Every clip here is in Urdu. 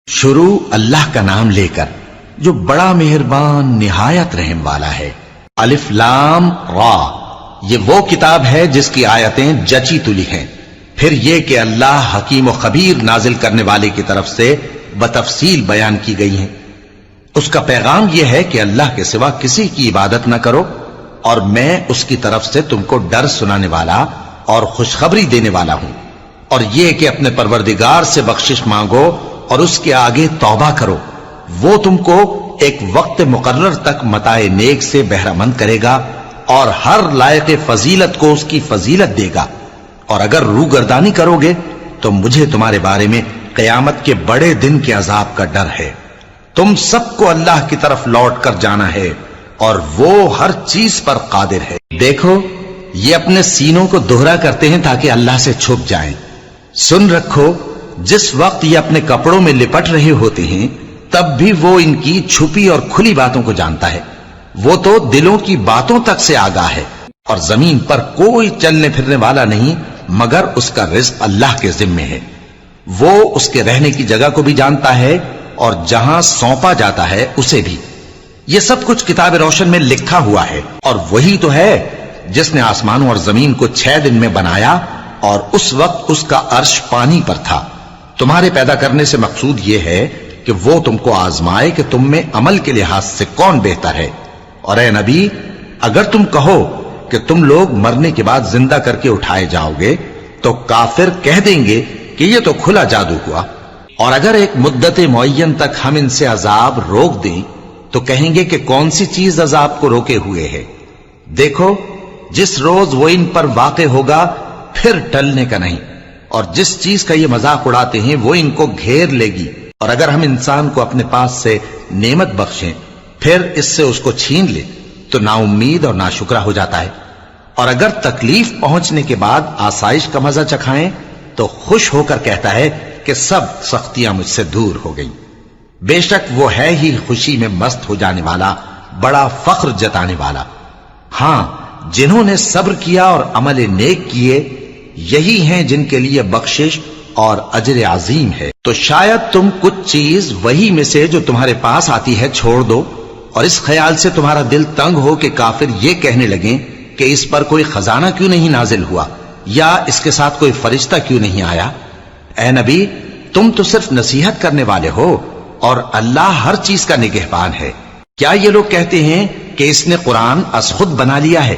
شروع اللہ کا نام لے کر جو بڑا مہربان نہایت رحم والا ہے۔ الف لام را، یہ وہ کتاب ہے جس کی آیتیں جچی تلی ہیں۔ پھر یہ کہ اللہ حکیم و خبیر نازل کرنے والے کی طرف سے بتفصیل بیان کی گئی ہیں۔ اس کا پیغام یہ ہے کہ اللہ کے سوا کسی کی عبادت نہ کرو، اور میں اس کی طرف سے تم کو ڈر سنانے والا اور خوشخبری دینے والا ہوں۔ اور یہ کہ اپنے پروردگار سے بخشش مانگو اور اس کے آگے توبہ کرو، وہ تم کو ایک وقت مقرر تک متاع نیک سے بہرہ مند کرے گا اور ہر لائق فضیلت کو اس کی فضیلت دے گا۔ اور اگر روگردانی کرو گے تو مجھے تمہارے بارے میں قیامت کے بڑے دن کے عذاب کا ڈر ہے۔ تم سب کو اللہ کی طرف لوٹ کر جانا ہے اور وہ ہر چیز پر قادر ہے۔ دیکھو، یہ اپنے سینوں کو دوہرا کرتے ہیں تاکہ اللہ سے چھپ جائیں۔ سن رکھو، جس وقت یہ اپنے کپڑوں میں لپٹ رہے ہوتے ہیں تب بھی وہ ان کی چھپی اور کھلی باتوں کو جانتا ہے۔ وہ تو دلوں کی باتوں تک سے آگاہ ہے۔ اور زمین پر کوئی چلنے پھرنے والا نہیں مگر اس کا رزق اللہ کے ذمے ہے۔ وہ اس کے رہنے کی جگہ کو بھی جانتا ہے اور جہاں سونپا جاتا ہے اسے بھی۔ یہ سب کچھ کتاب روشن میں لکھا ہوا ہے۔ اور وہی تو ہے جس نے آسمانوں اور زمین کو 6 دن میں بنایا، اور اس وقت اس کا عرش پانی پر تھا۔ تمہارے پیدا کرنے سے مقصود یہ ہے کہ وہ تم کو آزمائے کہ تم میں عمل کے لحاظ سے کون بہتر ہے۔ اور اے نبی، اگر تم کہو کہ تم لوگ مرنے کے بعد زندہ کر کے اٹھائے جاؤ گے تو کافر کہہ دیں گے کہ یہ تو کھلا جادو ہوا۔ اور اگر ایک مدت معین تک ہم ان سے عذاب روک دیں تو کہیں گے کہ کون سی چیز عذاب کو روکے ہوئے ہے۔ دیکھو، جس روز وہ ان پر واقع ہوگا پھر ٹلنے کا نہیں، اور جس چیز کا یہ مذاق اڑاتے ہیں وہ ان کو گھیر لے گی۔ اور اگر ہم انسان کو اپنے پاس سے نعمت بخشیں پھر اس سے اس کو چھین لے تو نا امید اور ناشکرا ہو جاتا ہے۔ اور اگر تکلیف پہنچنے کے بعد آسائش کا مزہ چکھائیں تو خوش ہو کر کہتا ہے کہ سب سختیاں مجھ سے دور ہو گئیں۔ بے شک وہ ہے ہی خوشی میں مست ہو جانے والا، بڑا فخر جتانے والا۔ ہاں، جنہوں نے صبر کیا اور عمل نیک کیے، یہی ہیں جن کے لیے بخشش اور اجر عظیم ہے۔ تو شاید تم کچھ چیز وہی میں سے جو تمہارے پاس آتی ہے چھوڑ دو، اور اس خیال سے تمہارا دل تنگ ہو کہ کافر یہ کہنے لگیں کہ اس پر کوئی خزانہ کیوں نہیں نازل ہوا، یا اس کے ساتھ کوئی فرشتہ کیوں نہیں آیا۔ اے نبی، تم تو صرف نصیحت کرنے والے ہو، اور اللہ ہر چیز کا نگہبان ہے۔ کیا یہ لوگ کہتے ہیں کہ اس نے قرآن از خود بنا لیا ہے؟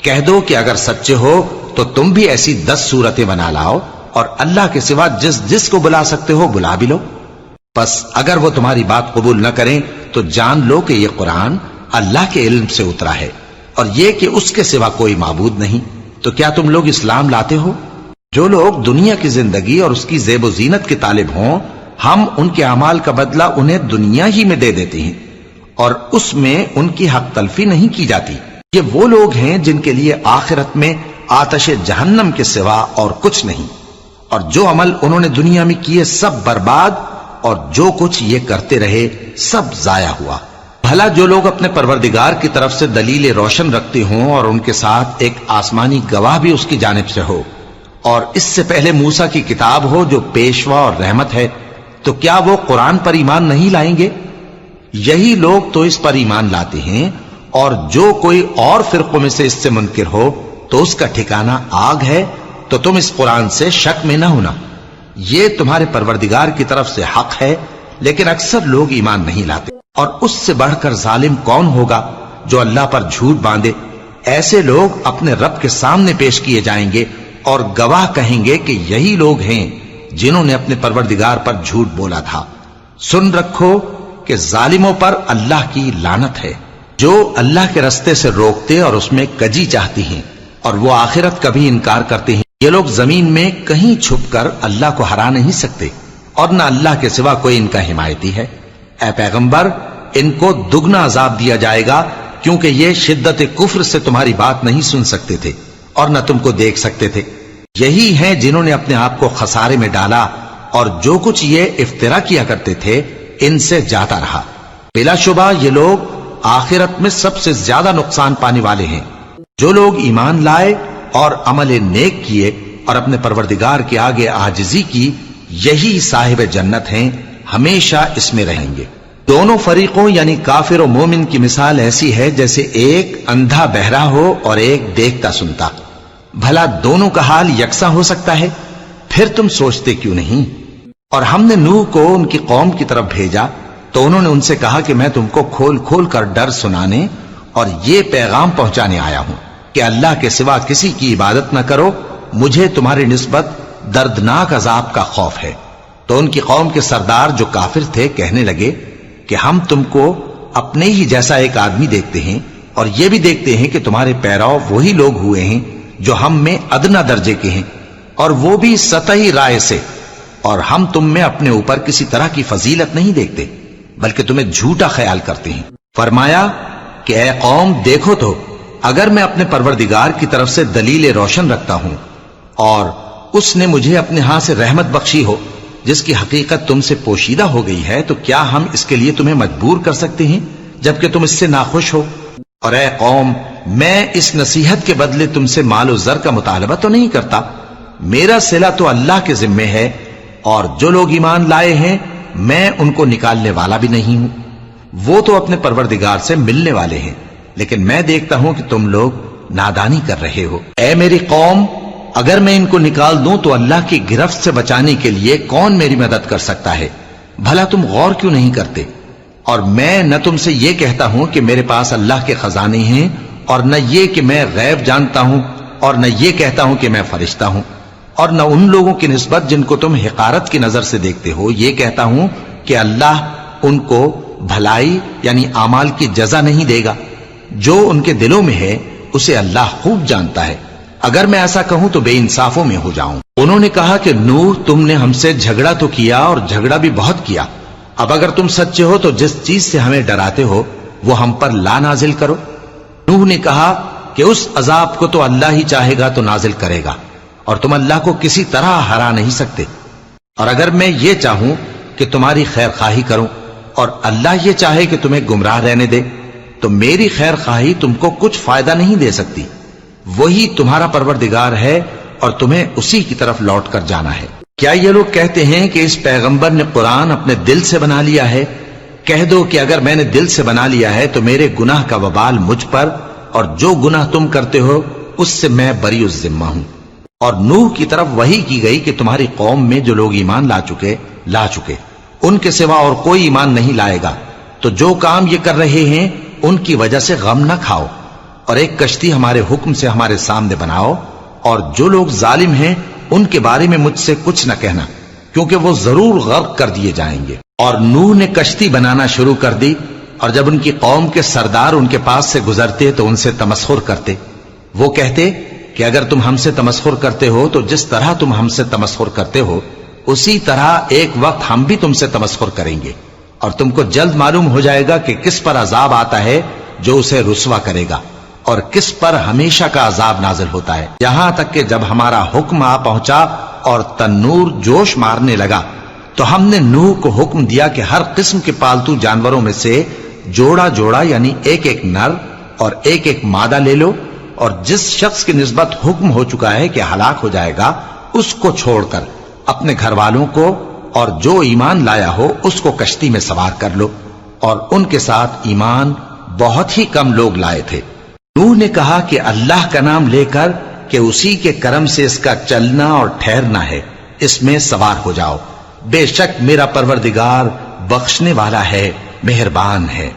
کہہ دو کہ اگر سچے ہو تو تم بھی ایسی 10 صورتیں بنا لاؤ، اور اللہ کے سوا جس جس کو بلا سکتے ہو بلا بھی لو۔ پس اگر وہ تمہاری بات قبول نہ کریں تو جان لو کہ یہ قرآن اللہ کے علم سے اترا ہے، اور یہ کہ اس کے سوا کوئی معبود نہیں۔ تو کیا تم لوگ اسلام لاتے ہو؟ جو لوگ دنیا کی زندگی اور اس کی زیب و زینت کے طالب ہوں، ہم ان کے اعمال کا بدلہ انہیں دنیا ہی میں دے دیتے ہیں، اور اس میں ان کی حق تلفی نہیں کی جاتی۔ یہ وہ لوگ ہیں جن کے لیے آخرت میں آتش جہنم کے سوا اور کچھ نہیں، اور جو عمل انہوں نے دنیا میں کیے سب برباد، اور جو کچھ یہ کرتے رہے سب ضائع ہوا۔ بھلا جو لوگ اپنے پروردگار کی طرف سے دلیل روشن رکھتے ہوں اور ان کے ساتھ ایک آسمانی گواہ بھی اس کی جانب سے ہو، اور اس سے پہلے موسیٰ کی کتاب ہو جو پیشوا اور رحمت ہے، تو کیا وہ قرآن پر ایمان نہیں لائیں گے؟ یہی لوگ تو اس پر ایمان لاتے ہیں، اور جو کوئی اور فرقوں میں سے اس سے منکر ہو تو اس کا ٹھکانہ آگ ہے۔ تو تم اس قرآن سے شک میں نہ ہونا، یہ تمہارے پروردگار کی طرف سے حق ہے، لیکن اکثر لوگ ایمان نہیں لاتے۔ اور اس سے بڑھ کر ظالم کون ہوگا جو اللہ پر جھوٹ باندھے؟ ایسے لوگ اپنے رب کے سامنے پیش کیے جائیں گے اور گواہ کہیں گے کہ یہی لوگ ہیں جنہوں نے اپنے پروردگار پر جھوٹ بولا تھا۔ سن رکھو کہ ظالموں پر اللہ کی لعنت ہے، جو اللہ کے رستے سے روکتے اور اس میں کجی چاہتی ہیں، اور وہ آخرت کا بھی انکار کرتے ہیں۔ یہ لوگ زمین میں کہیں چھپ کر اللہ کو ہرا نہیں سکتے، اور نہ اللہ کے سوا کوئی ان کا حمایتی ہے۔ اے پیغمبر، ان کو دگنا عذاب دیا جائے گا، کیونکہ یہ شدت کفر سے تمہاری بات نہیں سن سکتے تھے اور نہ تم کو دیکھ سکتے تھے۔ یہی ہیں جنہوں نے اپنے آپ کو خسارے میں ڈالا، اور جو کچھ یہ افترا کیا کرتے تھے ان سے جاتا رہا۔ بلا شبہ یہ لوگ آخرت میں سب سے زیادہ نقصان پانے والے ہیں۔ جو لوگ ایمان لائے اور عمل نیک کیے اور اپنے پروردگار کے آگے عاجزی کی، یہی صاحب جنت ہیں، ہمیشہ اس میں رہیں گے۔ دونوں فریقوں یعنی کافر و مومن کی مثال ایسی ہے جیسے ایک اندھا بہرا ہو اور ایک دیکھتا سنتا۔ بھلا دونوں کا حال یکساں ہو سکتا ہے؟ پھر تم سوچتے کیوں نہیں؟ اور ہم نے نوح کو ان کی قوم کی طرف بھیجا تو انہوں نے ان سے کہا کہ میں تم کو کھول کھول کر ڈر سنانے اور یہ پیغام پہنچانے آیا ہوں کہ اللہ کے سوا کسی کی عبادت نہ کرو، مجھے تمہاری نسبت دردناک عذاب کا خوف ہے۔ تو ان کی قوم کے سردار جو کافر تھے کہنے لگے کہ ہم تم کو اپنے ہی جیسا ایک آدمی دیکھتے ہیں اور یہ بھی دیکھتے ہیں کہ تمہارے پیرو وہی لوگ ہوئے ہیں جو ہم میں ادنا درجے کے ہیں، اور وہ بھی سطحی رائے سے، اور ہم تم میں اپنے اوپر کسی طرح کی فضیلت نہیں دیکھتے بلکہ تمہیں جھوٹا خیال کرتے ہیں۔ فرمایا کہ اے قوم دیکھو تو، اگر میں اپنے پروردگار کی طرف سے دلیل روشن رکھتا ہوں اور اس نے مجھے اپنے ہاں سے رحمت بخشی ہو جس کی حقیقت تم سے پوشیدہ ہو گئی ہے، تو کیا ہم اس کے لیے تمہیں مجبور کر سکتے ہیں جبکہ تم اس سے ناخوش ہو؟ اور اے قوم، میں اس نصیحت کے بدلے تم سے مال و زر کا مطالبہ تو نہیں کرتا، میرا صلہ تو اللہ کے ذمے ہے، اور جو لوگ ایمان لائے ہیں میں ان کو نکالنے والا بھی نہیں ہوں، وہ تو اپنے پروردگار سے ملنے والے ہیں، لیکن میں دیکھتا ہوں کہ تم لوگ نادانی کر رہے ہو۔ اے میری قوم، اگر میں ان کو نکال دوں تو اللہ کی گرفت سے بچانے کے لیے کون میری مدد کر سکتا ہے؟ بھلا تم غور کیوں نہیں کرتے؟ اور میں نہ تم سے یہ کہتا ہوں کہ میرے پاس اللہ کے خزانے ہیں، اور نہ یہ کہ میں غیب جانتا ہوں، اور نہ یہ کہتا ہوں کہ میں فرشتہ ہوں، اور نہ ان لوگوں کی نسبت جن کو تم حقارت کی نظر سے دیکھتے ہو یہ کہتا ہوں کہ اللہ ان کو بھلائی یعنی اعمال کی جزا نہیں دے گا۔ جو ان کے دلوں میں ہے اسے اللہ خوب جانتا ہے، اگر میں ایسا کہوں تو بے انصافوں میں ہو جاؤں۔ انہوں نے کہا کہ نوح، تم نے ہم سے جھگڑا تو کیا اور جھگڑا بھی بہت کیا، اب اگر تم سچے ہو تو جس چیز سے ہمیں ڈراتے ہو وہ ہم پر لا نازل کرو۔ نوح نے کہا کہ اس عذاب کو تو اللہ ہی چاہے گا تو نازل کرے گا، اور تم اللہ کو کسی طرح ہرا نہیں سکتے، اور اگر میں یہ چاہوں کہ تمہاری خیر خواہی کروں اور اللہ یہ چاہے کہ تمہیں گمراہ رہنے دے تو میری خیر خواہی تم کو کچھ فائدہ نہیں دے سکتی، وہی تمہارا پروردگار ہے اور تمہیں اسی کی طرف لوٹ کر جانا ہے۔ کیا یہ لوگ کہتے ہیں کہ اس پیغمبر نے قرآن اپنے دل سے بنا لیا ہے؟ کہہ دو کہ اگر میں نے دل سے بنا لیا ہے تو میرے گناہ کا وبال مجھ پر، اور جو گناہ تم کرتے ہو اس سے میں بری الذمہ ہوں۔ اور نوح کی طرف وحی کی گئی کہ تمہاری قوم میں جو لوگ ایمان لا چکے ان کے سوا اور کوئی ایمان نہیں لائے گا، تو جو کام یہ کر رہے ہیں ان کی وجہ سے غم نہ کھاؤ، اور ایک کشتی ہمارے حکم سے ہمارے سامنے بناؤ، اور جو لوگ ظالم ہیں ان کے بارے میں مجھ سے کچھ نہ کہنا، کیونکہ وہ ضرور غرق کر دیے جائیں گے۔ اور نوح نے کشتی بنانا شروع کر دی، اور جب ان کی قوم کے سردار ان کے پاس سے گزرتے تو ان سے تمسخر کرتے۔ وہ کہتے کہ اگر تم ہم سے تمسخر کرتے ہو تو جس طرح تم ہم سے تمسخر کرتے ہو اسی طرح ایک وقت ہم بھی تم سے تمسخر کریں گے، اور تم کو جلد معلوم ہو جائے گا کہ کس پر عذاب آتا ہے جو اسے رسوا کرے گا، اور کس پر ہمیشہ کا عذاب نازل ہوتا ہے، یہاں تک کہ جب ہمارا حکم آ پہنچا اور تنور جوش مارنے لگا تو ہم نے نوح کو حکم دیا کہ ہر قسم کے پالتو جانوروں میں سے جوڑا جوڑا یعنی ایک ایک نر اور ایک ایک مادہ لے لو، اور جس شخص کی نسبت حکم ہو چکا ہے کہ ہلاک ہو جائے گا اس کو چھوڑ کر اپنے گھر والوں کو اور جو ایمان لایا ہو اس کو کشتی میں سوار کر لو، اور ان کے ساتھ ایمان بہت ہی کم لوگ لائے تھے۔ نوح نے کہا کہ اللہ کا نام لے کر کہ اسی کے کرم سے اس کا چلنا اور ٹھہرنا ہے، اس میں سوار ہو جاؤ، بے شک میرا پروردگار بخشنے والا ہے، مہربان ہے۔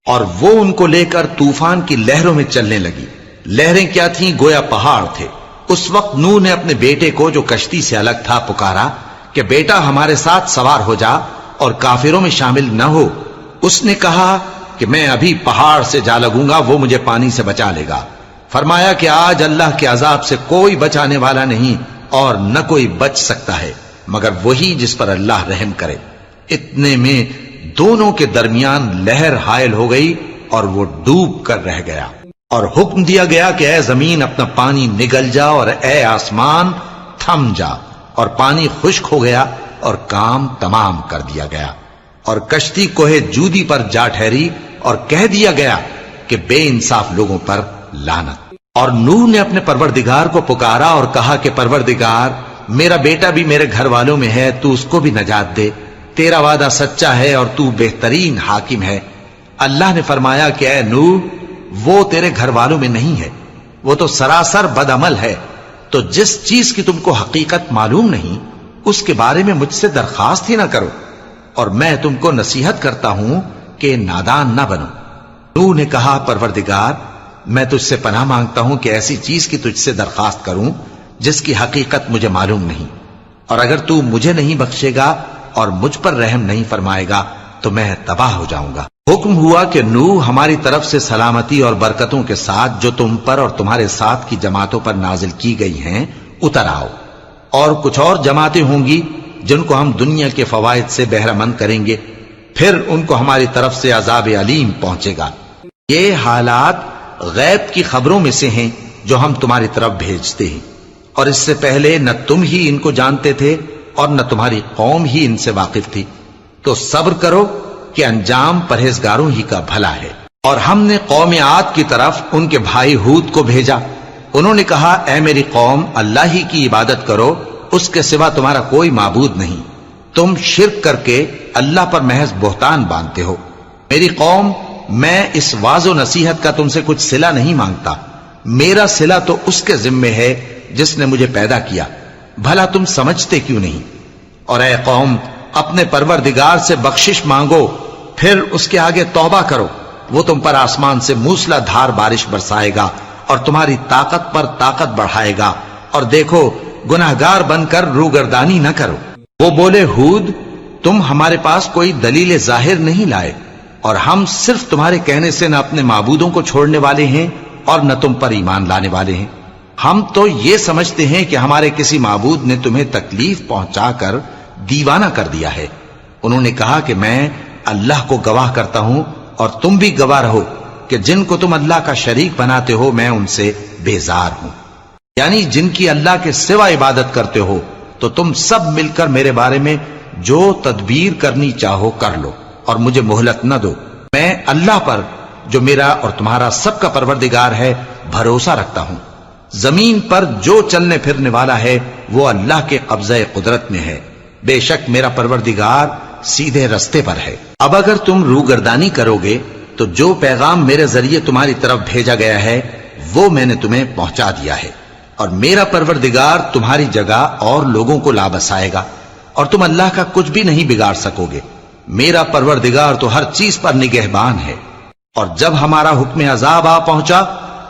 اور وہ ان کو لے کر طوفان کی لہروں میں چلنے لگی۔ لہریں کیا تھیں؟ گویا پہاڑ تھے۔ اس وقت نوح نے اپنے بیٹے کو جو کشتی سے الگ تھا پکارا کہ بیٹا ہمارے ساتھ سوار ہو جا اور کافروں میں شامل نہ ہو۔ اس نے کہا کہ میں ابھی پہاڑ سے جا لگوں گا، وہ مجھے پانی سے بچا لے گا۔ فرمایا کہ آج اللہ کے عذاب سے کوئی بچانے والا نہیں اور نہ کوئی بچ سکتا ہے مگر وہی جس پر اللہ رحم کرے۔ اتنے میں دونوں کے درمیان لہر حائل ہو گئی اور وہ ڈوب کر رہ گیا، اور حکم دیا گیا کہ اے زمین اپنا پانی نگل جا اور اے آسمان تھم جا، اور پانی خشک ہو گیا اور کام تمام کر دیا گیا، اور کشتی کوہ جودی پر جا ٹھہری، اور کہہ دیا گیا کہ بے انصاف لوگوں پر لعنت۔ اور نوح نے اپنے پروردگار کو پکارا اور کہا کہ پروردگار، میرا بیٹا بھی میرے گھر والوں میں ہے، تو اس کو بھی نجات دے، تیرا وعدہ سچا ہے اور تو بہترین حاکم ہے۔ اللہ نے فرمایا کہ اے نوح، وہ تیرے گھر والوں میں نہیں ہے، وہ تو سراسر بد عمل ہے، تو جس چیز کی تم کو حقیقت معلوم نہیں اس کے بارے میں مجھ سے درخواست ہی نہ کرو، اور میں تم کو نصیحت کرتا ہوں کہ نادان نہ بنو۔ نوح نے کہا پروردگار، میں تجھ سے پناہ مانگتا ہوں کہ ایسی چیز کی تجھ سے درخواست کروں جس کی حقیقت مجھے معلوم نہیں، اور اگر تو مجھے نہیں بخشے گا اور مجھ پر رحم نہیں فرمائے گا تو میں تباہ ہو جاؤں گا۔ حکم ہوا کہ نوح ہماری طرف سے سلامتی اور برکتوں کے ساتھ جو تم پر اور تمہارے ساتھ کی جماعتوں پر نازل کی گئی ہیں اتر آؤ، اور کچھ اور جماعتیں ہوں گی جن کو ہم دنیا کے فوائد سے بہرہ مند کریں گے، پھر ان کو ہماری طرف سے عذاب علیم پہنچے گا۔ یہ حالات غیب کی خبروں میں سے ہیں جو ہم تمہاری طرف بھیجتے ہیں، اور اس سے پہلے نہ تم ہی ان کو جانتے تھے اور نہ تمہاری قوم ہی ان سے واقف تھی، تو صبر کرو کہ انجام پرہیزگاروں ہی کا بھلا ہے۔ اور ہم نے قوم عاد کی طرف ان کے بھائی ہود کو بھیجا، انہوں نے کہا اے میری قوم، اللہ ہی کی عبادت کرو، اس کے سوا تمہارا کوئی معبود نہیں، تم شرک کر کے اللہ پر محض بہتان باندھتے ہو۔ میری قوم، میں اس واعظ و نصیحت کا تم سے کچھ صلہ نہیں مانگتا، میرا صلہ تو اس کے ذمے ہے جس نے مجھے پیدا کیا، بھلا تم سمجھتے کیوں نہیں؟ اور اے قوم، اپنے پروردگار سے بخشش مانگو، پھر اس کے آگے توبہ کرو، وہ تم پر آسمان سے موسلا دھار بارش برسائے گا اور تمہاری طاقت پر طاقت بڑھائے گا، اور دیکھو گناہگار بن کر روگردانی نہ کرو۔ وہ بولے ہود، تم ہمارے پاس کوئی دلیل ظاہر نہیں لائے، اور ہم صرف تمہارے کہنے سے نہ اپنے معبودوں کو چھوڑنے والے ہیں اور نہ تم پر ایمان لانے والے ہیں۔ ہم تو یہ سمجھتے ہیں کہ ہمارے کسی معبود نے تمہیں تکلیف پہنچا کر دیوانہ کر دیا ہے۔ انہوں نے کہا کہ میں اللہ کو گواہ کرتا ہوں اور تم بھی گواہ رہو کہ جن کو تم اللہ کا شریک بناتے ہو میں ان سے بیزار ہوں، یعنی جن کی اللہ کے سوا عبادت کرتے ہو، تو تم سب مل کر میرے بارے میں جو تدبیر کرنی چاہو کر لو اور مجھے مہلت نہ دو۔ میں اللہ پر جو میرا اور تمہارا سب کا پروردگار ہے بھروسہ رکھتا ہوں۔ زمین پر جو چلنے پھرنے والا ہے وہ اللہ کے قبضہ قدرت میں ہے، بے شک میرا پروردگار سیدھے رستے پر ہے۔ اب اگر تم روگردانی کرو گے تو جو پیغام میرے ذریعے تمہاری طرف بھیجا گیا ہے وہ میں نے تمہیں پہنچا دیا ہے، اور میرا پروردگار تمہاری جگہ اور لوگوں کو لا بسائے گا، اور تم اللہ کا کچھ بھی نہیں بگاڑ سکو گے۔ میرا پروردگار تو ہر چیز پر نگہبان ہے۔ اور جب ہمارا حکم عذاب آ پہنچا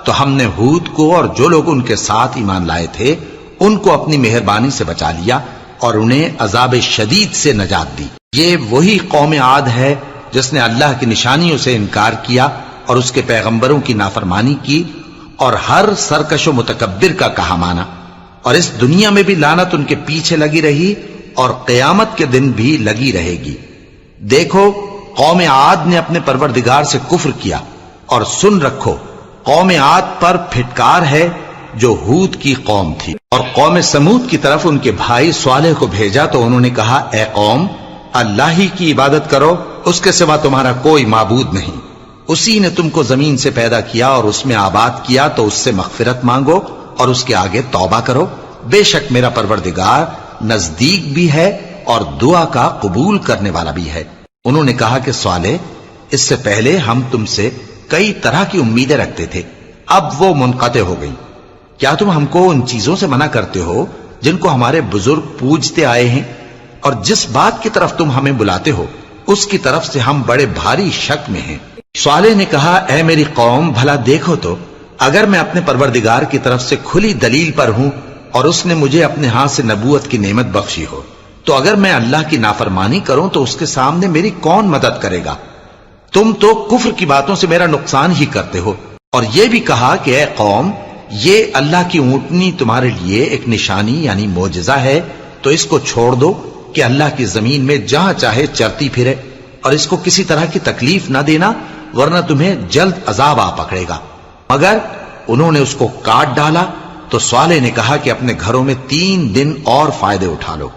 تو ہم نے ہود کو اور جو لوگ ان کے ساتھ ایمان لائے تھے ان کو اپنی مہربانی سے بچا لیا اور انہیں عذاب شدید سے نجات دی۔ یہ وہی قوم عاد ہے جس نے اللہ کی نشانیوں سے انکار کیا اور اس کے پیغمبروں کی نافرمانی کی اور ہر سرکش و متکبر کا کہا مانا، اور اس دنیا میں بھی لعنت ان کے پیچھے لگی رہی اور قیامت کے دن بھی لگی رہے گی۔ دیکھو قوم عاد نے اپنے پروردگار سے کفر کیا، اور سن رکھو قوم عاد پر پھٹکار ہے جو ہود کی قوم تھی۔ اور قوم سمود کی طرف ان کے بھائی صالح کو بھیجا تو انہوں نے کہا اے قوم، اللہ ہی کی عبادت کرو، اس کے سوا تمہارا کوئی معبود نہیں، اسی نے تم کو زمین سے پیدا کیا اور اس میں آباد کیا، تو اس سے مغفرت مانگو اور اس کے آگے توبہ کرو، بے شک میرا پروردگار نزدیک بھی ہے اور دعا کا قبول کرنے والا بھی ہے۔ انہوں نے کہا کہ صالح، اس سے پہلے ہم تم سے کئی طرح کی امیدیں رکھتے تھے، اب وہ منقطع ہو گئی۔ کیا تم ہم کو ان چیزوں سے منع کرتے ہو جن کو ہمارے بزرگ پوجتے آئے ہیں؟ اور جس بات کی طرف تم ہمیں بلاتے ہو اس کی طرف سے ہم بڑے بھاری شک میں ہیں۔ صالح نے کہا اے میری قوم، بھلا دیکھو تو اگر میں اپنے پروردگار کی طرف سے کھلی دلیل پر ہوں اور اس نے مجھے اپنے ہاتھ سے نبوت کی نعمت بخشی ہو، تو اگر میں اللہ کی نافرمانی کروں تو اس کے سامنے میری کون مدد کرے گا؟ تم تو کفر کی باتوں سے میرا نقصان ہی کرتے ہو۔ اور یہ بھی کہا کہ اے قوم، یہ اللہ کی اونٹنی تمہارے لیے ایک نشانی یعنی معجزہ ہے، تو اس کو چھوڑ دو کہ اللہ کی زمین میں جہاں چاہے چرتی پھرے، اور اس کو کسی طرح کی تکلیف نہ دینا ورنہ تمہیں جلد عذاب آ پکڑے گا۔ مگر انہوں نے اس کو کاٹ ڈالا تو صالح نے کہا کہ اپنے گھروں میں 3 دن اور فائدے اٹھا لو،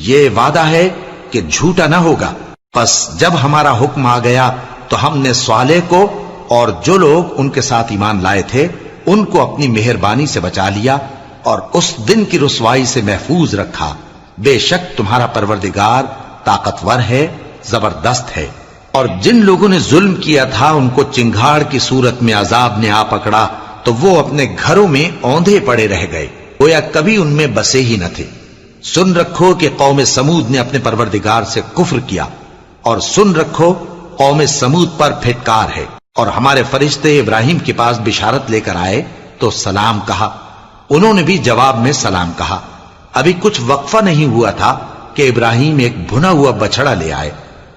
یہ وعدہ ہے کہ جھوٹا نہ ہوگا۔ پس جب ہمارا حکم آ گیا تو ہم نے صالح کو اور جو لوگ ان کے ساتھ ایمان لائے تھے ان کو اپنی مہربانی سے بچا لیا اور اس دن کی رسوائی سے محفوظ رکھا، بے شک تمہارا پروردگار طاقتور ہے، زبردست ہے۔ اور جن لوگوں نے ظلم کیا تھا ان کو چنگھاڑ کی صورت میں عذاب نے آ پکڑا تو وہ اپنے گھروں میں اوندھے پڑے رہ گئے، گویا کبھی ان میں بسے ہی نہ تھے۔ سن رکھو کہ قوم سمود نے اپنے پروردگار سے کفر کیا، اور سن رکھو قوم سمود پر پھٹکار ہے۔ اور ہمارے فرشتے ابراہیم کے پاس بشارت لے کر آئے تو سلام کہا، انہوں نے بھی جواب میں سلام کہا۔ ابھی کچھ وقفہ نہیں ہوا تھا کہ ابراہیم ایک بھنا ہوا بچڑا لے آئے۔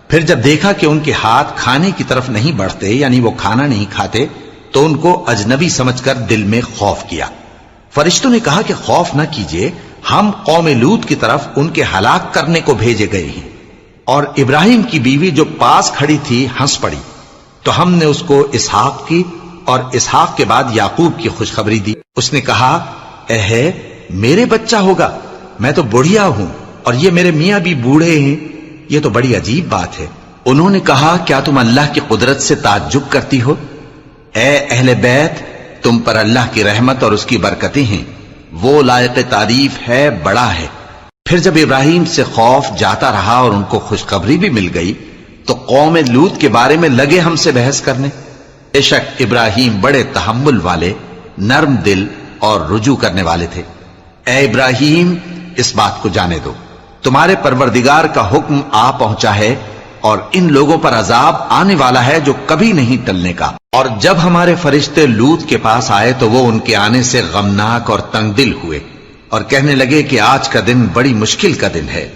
پھر جب دیکھا کہ ان کے ہاتھ کھانے کی طرف نہیں بڑھتے، یعنی وہ کھانا نہیں کھاتے، تو ان کو اجنبی سمجھ کر دل میں خوف کیا۔ فرشتوں نے کہا کہ خوف نہ کیجیے، ہم قوم لوط کی طرف ان کے ہلاک کرنے کو بھیجے گئے ہیں۔ اور ابراہیم کی بیوی جو پاس کھڑی تھی ہنس پڑی، تو ہم نے اس کو اسحاق کی اور اسحاق کے بعد یعقوب کی خوشخبری دی۔ اس نے کہا، اے میرے بچہ ہوگا، میں تو بڑھیا ہوں اور یہ میرے میاں بھی بوڑھے ہیں، یہ تو بڑی عجیب بات ہے۔ انہوں نے کہا، کیا تم اللہ کی قدرت سے تعجب کرتی ہو؟ اے اہل بیت، تم پر اللہ کی رحمت اور اس کی برکتیں ہیں، وہ لائق تعریف ہے، بڑا ہے۔ پھر جب ابراہیم سے خوف جاتا رہا اور ان کو خوشخبری بھی مل گئی تو قوم لوط کے بارے میں لگے ہم سے بحث کرنے۔ بے شک ابراہیم بڑے تحمل والے، نرم دل اور رجوع کرنے والے تھے۔ اے ابراہیم، اس بات کو جانے دو، تمہارے پروردگار کا حکم آ پہنچا ہے اور ان لوگوں پر عذاب آنے والا ہے جو کبھی نہیں ٹلنے کا۔ اور جب ہمارے فرشتے لوط کے پاس آئے تو وہ ان کے آنے سے غمناک اور تنگ دل ہوئے اور کہنے لگے کہ آج کا دن بڑی مشکل کا دن ہے۔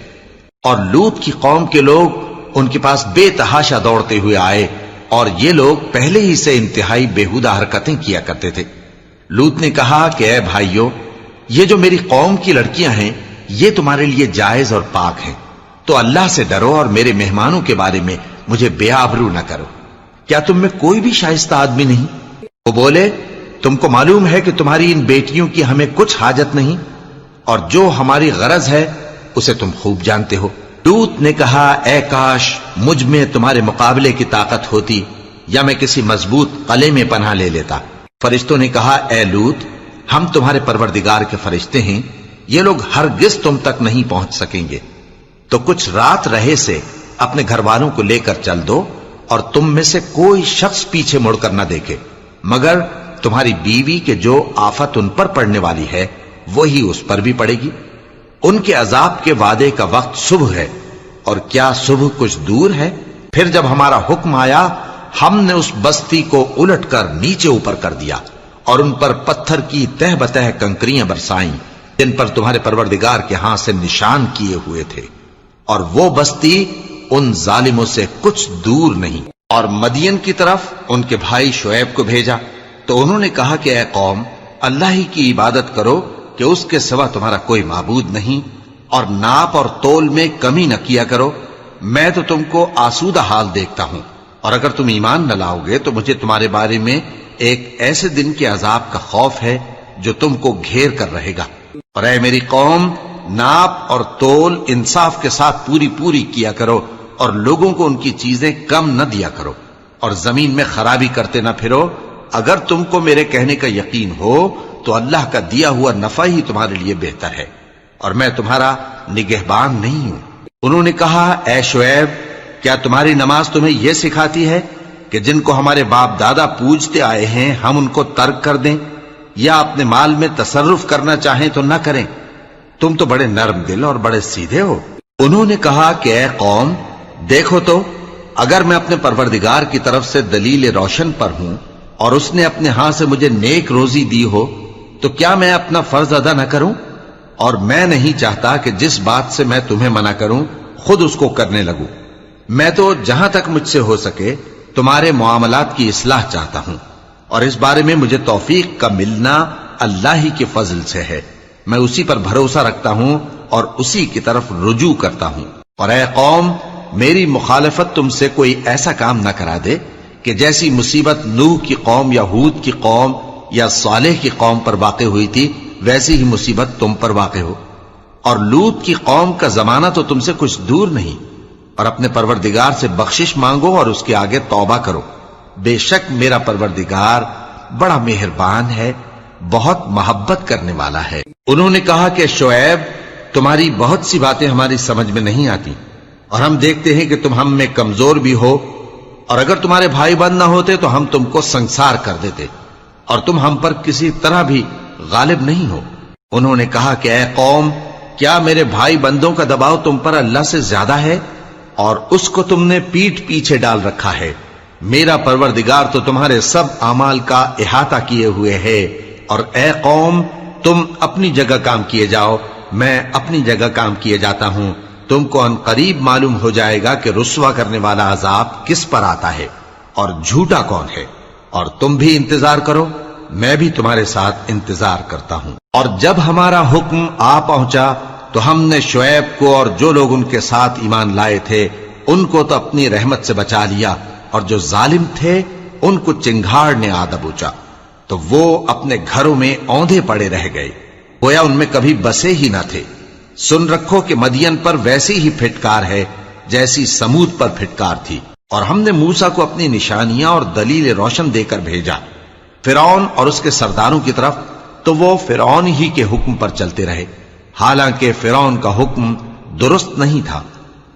اور لوط کی قوم کے لوگ ان کے پاس بے تحاشا دوڑتے ہوئے آئے، اور یہ لوگ پہلے ہی سے انتہائی بےہودہ حرکتیں کیا کرتے تھے۔ لوط نے کہا کہ اے بھائیو، یہ جو میری قوم کی لڑکیاں ہیں یہ تمہارے لیے جائز اور پاک ہیں، تو اللہ سے ڈرو اور میرے مہمانوں کے بارے میں مجھے بے آبرو نہ کرو۔ کیا تم میں کوئی بھی شائستہ آدمی نہیں؟ وہ بولے، تم کو معلوم ہے کہ تمہاری ان بیٹیوں کی ہمیں کچھ حاجت نہیں، اور جو ہماری غرض ہے اسے تم خوب جانتے ہو۔ لوط نے کہا، اے کاش مجھ میں تمہارے مقابلے کی طاقت ہوتی، یا میں کسی مضبوط قلعے میں پناہ لے لیتا۔ فرشتوں نے کہا، اے لوط، ہم تمہارے پروردگار کے فرشتے ہیں، یہ لوگ ہرگز تم تک نہیں پہنچ سکیں گے، تو کچھ رات رہے سے اپنے گھر والوں کو لے کر چل دو، اور تم میں سے کوئی شخص پیچھے مڑ کر نہ دیکھے، مگر تمہاری بیوی کے جو آفت ان پر پڑنے والی ہے وہی اس پر بھی پڑے گی۔ ان کے عذاب کے وعدے کا وقت صبح ہے، اور کیا صبح کچھ دور ہے؟ پھر جب ہمارا حکم آیا ہم نے اس بستی کو الٹ کر نیچے اوپر کر دیا اور ان پر پتھر کی تہ بتہ کنکریاں برسائیں جن پر تمہارے پروردگار کے ہاں سے نشان کیے ہوئے تھے، اور وہ بستی ان ظالموں سے کچھ دور نہیں۔ اور مدین کی طرف ان کے بھائی شعیب کو بھیجا تو انہوں نے کہا کہ اے قوم، اللہ ہی کی عبادت کرو کہ اس کے سوا تمہارا کوئی معبود نہیں، اور ناپ اور تول میں کمی نہ کیا کرو، میں تو تم کو آسودہ حال دیکھتا ہوں، اور اگر تم ایمان نہ لاؤ گے تو مجھے تمہارے بارے میں ایک ایسے دن کے عذاب کا خوف ہے جو تم کو گھیر کر رہے گا۔ اور اے میری قوم، ناپ اور تول انصاف کے ساتھ پوری پوری کیا کرو، اور لوگوں کو ان کی چیزیں کم نہ دیا کرو، اور زمین میں خرابی کرتے نہ پھرو۔ اگر تم کو میرے کہنے کا یقین ہو تو اللہ کا دیا ہوا نفع ہی تمہارے لیے بہتر ہے، اور میں تمہارا نگہبان نہیں ہوں۔ انہوں نے کہا، اے شعیب، کیا تمہاری نماز تمہیں یہ سکھاتی ہے کہ جن کو ہمارے باپ دادا پوجتے آئے ہیں ہم ان کو ترک کر دیں، یا اپنے مال میں تصرف کرنا چاہیں تو نہ کریں؟ تم تو بڑے نرم دل اور بڑے سیدھے ہو۔ انہوں نے کہا کہ اے قوم، دیکھو تو، اگر میں اپنے پروردگار کی طرف سے دلیل روشن پر ہوں اور اس نے اپنے ہاں سے مجھے نیک روزی دی ہو تو کیا میں اپنا فرض ادا نہ کروں؟ اور میں نہیں چاہتا کہ جس بات سے میں تمہیں منع کروں خود اس کو کرنے لگوں۔ میں تو جہاں تک مجھ سے ہو سکے تمہارے معاملات کی اصلاح چاہتا ہوں، اور اس بارے میں مجھے توفیق کا ملنا اللہ ہی کے فضل سے ہے۔ میں اسی پر بھروسہ رکھتا ہوں اور اسی کی طرف رجوع کرتا ہوں۔ اور اے قوم، میری مخالفت تم سے کوئی ایسا کام نہ کرا دے کہ جیسی مصیبت نوح کی قوم یا ہود کی قوم یا صالح کی قوم پر واقع ہوئی تھی ویسی ہی مصیبت تم پر واقع ہو۔ اور لوط کی قوم کا زمانہ تو تم سے کچھ دور نہیں، اور اپنے پروردگار سے بخشش مانگو اور اس کے آگے توبہ کرو، بے شک میرا پروردگار بڑا مہربان ہے، بہت محبت کرنے والا ہے۔ انہوں نے کہا کہ شعیب، تمہاری بہت سی باتیں ہماری سمجھ میں نہیں آتی، اور ہم دیکھتے ہیں کہ تم ہم میں کمزور بھی ہو، اور اگر تمہارے بھائی بند نہ ہوتے تو ہم تم کو سنسار کر دیتے، اور تم ہم پر کسی طرح بھی غالب نہیں ہو۔ انہوں نے کہا کہ اے قوم، کیا میرے بھائی بندوں کا دباؤ تم پر اللہ سے زیادہ ہے، اور اس کو تم نے پیٹھ پیچھے ڈال رکھا ہے؟ میرا پروردگار تو تمہارے سب اعمال کا احاطہ کیے ہوئے ہے، اور اے قوم، تم اپنی جگہ کام کیے جاؤ، میں اپنی جگہ کام کیے جاتا ہوں۔ تم کو ان قریب معلوم ہو جائے گا کہ رسوا کرنے والا عذاب کس پر آتا ہے اور جھوٹا کون ہے، اور تم بھی انتظار کرو، میں بھی تمہارے ساتھ انتظار کرتا ہوں۔ اور جب ہمارا حکم آ پہنچا تو ہم نے شعیب کو اور جو لوگ ان کے ساتھ ایمان لائے تھے ان کو تو اپنی رحمت سے بچا لیا، اور جو ظالم تھے ان کو چنگھاڑ نے آ دبوچا، تو وہ اپنے گھروں میں اوندھے پڑے رہ گئے، گویا ان میں کبھی بسے ہی نہ تھے۔ سن رکھو کہ مدین پر ویسی ہی پھٹکار ہے جیسی سمود پر پھٹکار تھی، اور ہم نے موسیٰ کو اپنی نشانیاں اور دلیل روشن دے کر بھیجا فرعون اور اس کے سرداروں کی طرف، تو وہ فرعون ہی کے حکم پر چلتے رہے، حالانکہ فرعون کا حکم درست نہیں تھا۔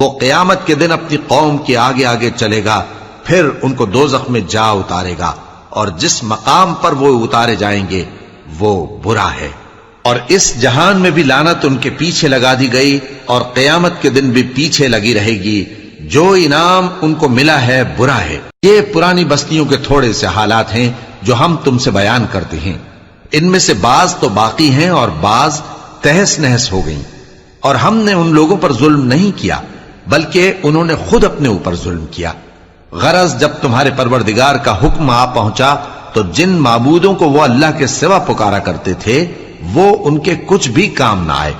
وہ قیامت کے دن اپنی قوم کے آگے آگے چلے گا، پھر ان کو دوزخ میں جا اتارے گا، اور جس مقام پر وہ اتارے جائیں گے وہ برا ہے۔ اور اس جہان میں بھی لعنت ان کے پیچھے لگا دی گئی، اور قیامت کے دن بھی پیچھے لگی رہے گی۔ جو انعام ان کو ملا ہے برا ہے۔ یہ پرانی بستیوں کے تھوڑے سے حالات ہیں جو ہم تم سے بیان کرتے ہیں، ان میں سے بعض تو باقی ہیں اور بعض تہس نہس ہو گئیں۔ اور ہم نے ان لوگوں پر ظلم نہیں کیا بلکہ انہوں نے خود اپنے اوپر ظلم کیا۔ غرض جب تمہارے پروردگار کا حکم آ پہنچا تو جن معبودوں کو وہ اللہ کے سوا پکارا کرتے تھے وہ ان کے کچھ بھی کام نہ آئے،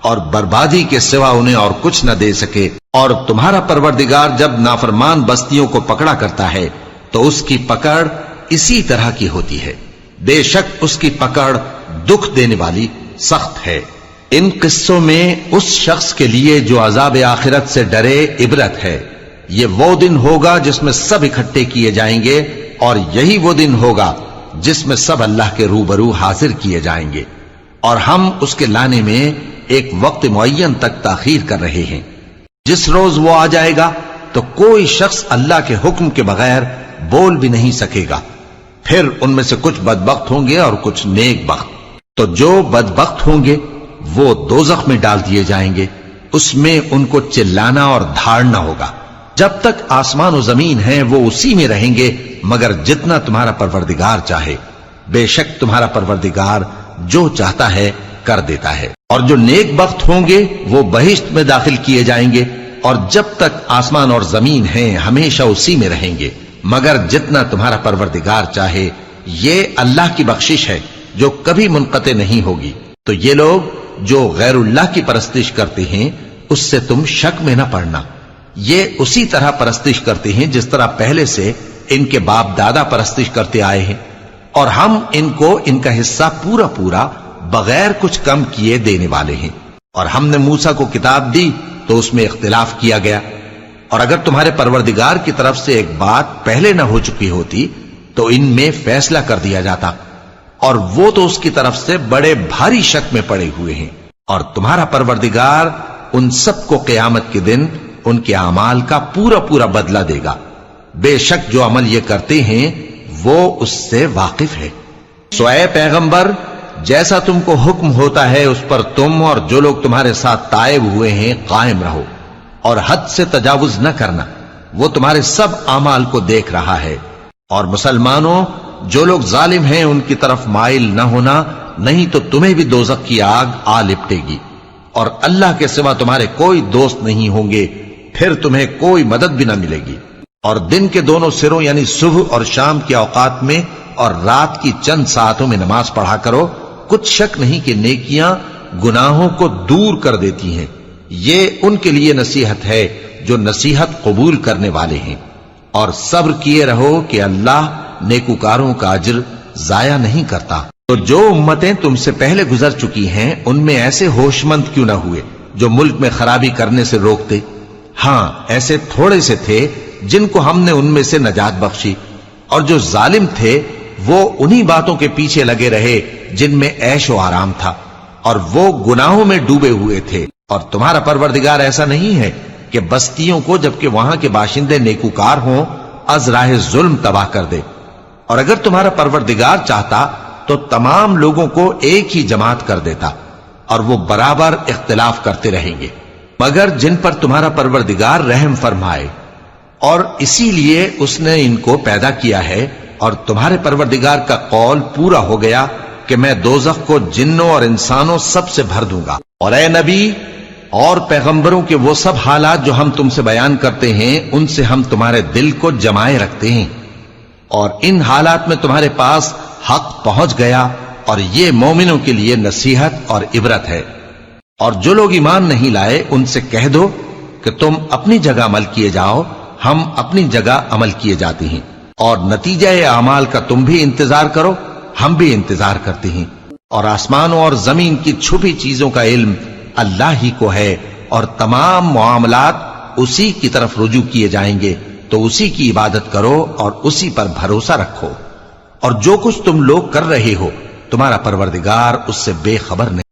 اور بربادی کے سوا انہیں اور کچھ نہ دے سکے۔ اور تمہارا پروردگار جب نافرمان بستیوں کو پکڑا کرتا ہے تو اس کی پکڑ اسی طرح کی ہوتی ہے، بے شک اس کی پکڑ دکھ دینے والی سخت ہے۔ ان قصوں میں اس شخص کے لیے جو عذاب آخرت سے ڈرے عبرت ہے۔ یہ وہ دن ہوگا جس میں سب اکٹھے کیے جائیں گے، اور یہی وہ دن ہوگا جس میں سب اللہ کے روبرو حاضر کیے جائیں گے، اور ہم اس کے لانے میں ایک وقت معین تک تاخیر کر رہے ہیں۔ جس روز وہ آ جائے گا تو کوئی شخص اللہ کے حکم کے بغیر بول بھی نہیں سکے گا۔ پھر ان میں سے کچھ بدبخت ہوں گے اور کچھ نیک بخت۔ تو جو بدبخت ہوں گے وہ دوزخ میں ڈال دیے جائیں گے، اس میں ان کو چلانا اور دھاڑنا ہوگا۔ جب تک آسمان و زمین ہیں وہ اسی میں رہیں گے مگر جتنا تمہارا پروردگار چاہے، بے شک تمہارا پروردگار جو چاہتا ہے کر دیتا ہے۔ اور جو نیک بخت ہوں گے وہ بہشت میں داخل کیے جائیں گے، اور جب تک آسمان اور زمین ہیں ہمیشہ اسی میں رہیں گے مگر جتنا تمہارا پروردگار چاہے۔ یہ اللہ کی بخشش ہے جو کبھی منقطع نہیں ہوگی۔ تو یہ لوگ جو غیر اللہ کی پرستش کرتے ہیں اس سے تم شک میں نہ پڑنا، یہ اسی طرح پرستش کرتے ہیں جس طرح پہلے سے ان کے باپ دادا پرستش کرتے آئے ہیں، اور ہم ان کو ان کا حصہ پورا پورا بغیر کچھ کم کیے دینے والے ہیں۔ اور ہم نے موسیٰ کو کتاب دی تو اس میں اختلاف کیا گیا، اور اگر تمہارے پروردگار کی طرف سے ایک بات پہلے نہ ہو چکی ہوتی تو ان میں فیصلہ کر دیا جاتا، اور وہ تو اس کی طرف سے بڑے بھاری شک میں پڑے ہوئے ہیں۔ اور تمہارا پروردگار ان سب کو قیامت کے دن ان کے اعمال کا پورا پورا بدلہ دے گا، بے شک جو عمل یہ کرتے ہیں وہ اس سے واقف ہے۔ سو اے پیغمبر، جیسا تم کو حکم ہوتا ہے اس پر تم اور جو لوگ تمہارے ساتھ تائب ہوئے ہیں قائم رہو، اور حد سے تجاوز نہ کرنا، وہ تمہارے سب اعمال کو دیکھ رہا ہے۔ اور مسلمانوں، جو لوگ ظالم ہیں ان کی طرف مائل نہ ہونا، نہیں تو تمہیں بھی دوزخ کی آگ آ لپٹے گی، اور اللہ کے سوا تمہارے کوئی دوست نہیں ہوں گے، پھر تمہیں کوئی مدد بھی نہ ملے گی۔ اور دن کے دونوں سروں یعنی صبح اور شام کے اوقات میں اور رات کی چند ساعتوں میں نماز پڑھا کرو، کچھ شک نہیں کہ نیکیاں گناہوں کو دور کر دیتی ہیں۔ یہ ان کے لیے نصیحت ہے جو نصیحت قبول کرنے والے ہیں۔ اور صبر کیے رہو کہ اللہ نیکوکاروں کا اجر ضائع نہیں کرتا۔ تو جو امتیں تم سے پہلے گزر چکی ہیں ان میں ایسے ہوش مند کیوں نہ ہوئے جو ملک میں خرابی کرنے سے روکتے؟ ہاں، ایسے تھوڑے سے تھے جن کو ہم نے ان میں سے نجات بخشی، اور جو ظالم تھے وہ انہی باتوں کے پیچھے لگے رہے جن میں عیش و آرام تھا، اور وہ گناہوں میں ڈوبے ہوئے تھے۔ اور تمہارا پروردگار ایسا نہیں ہے کہ بستیوں کو جبکہ وہاں کے باشندے نیکوکار ہوں از راہ ظلم تباہ کر دے، اور اگر تمہارا پروردگار چاہتا تو تمام لوگوں کو ایک ہی جماعت کر دیتا، اور وہ برابر اختلاف کرتے رہیں گے، مگر جن پر تمہارا پروردگار رحم فرمائے، اور اسی لیے اس نے ان کو پیدا کیا ہے، اور تمہارے پروردگار کا قول پورا ہو گیا کہ میں دوزخ کو جنوں اور انسانوں سب سے بھر دوں گا۔ اور اے نبی اور پیغمبروں کے وہ سب حالات جو ہم تم سے بیان کرتے ہیں، ان سے ہم تمہارے دل کو جمائے رکھتے ہیں، اور ان حالات میں تمہارے پاس حق پہنچ گیا، اور یہ مومنوں کے لیے نصیحت اور عبرت ہے۔ اور جو لوگ ایمان نہیں لائے ان سے کہہ دو کہ تم اپنی جگہ عمل کیے جاؤ، ہم اپنی جگہ عمل کیے جاتے ہیں، اور نتیجہ اعمال کا تم بھی انتظار کرو، ہم بھی انتظار کرتے ہیں، اور آسمانوں اور زمین کی چھپی چیزوں کا علم اللہ ہی کو ہے، اور تمام معاملات اسی کی طرف رجوع کیے جائیں گے، تو اسی کی عبادت کرو اور اسی پر بھروسہ رکھو، اور جو کچھ تم لوگ کر رہے ہو تمہارا پروردگار اس سے بے خبر نہیں۔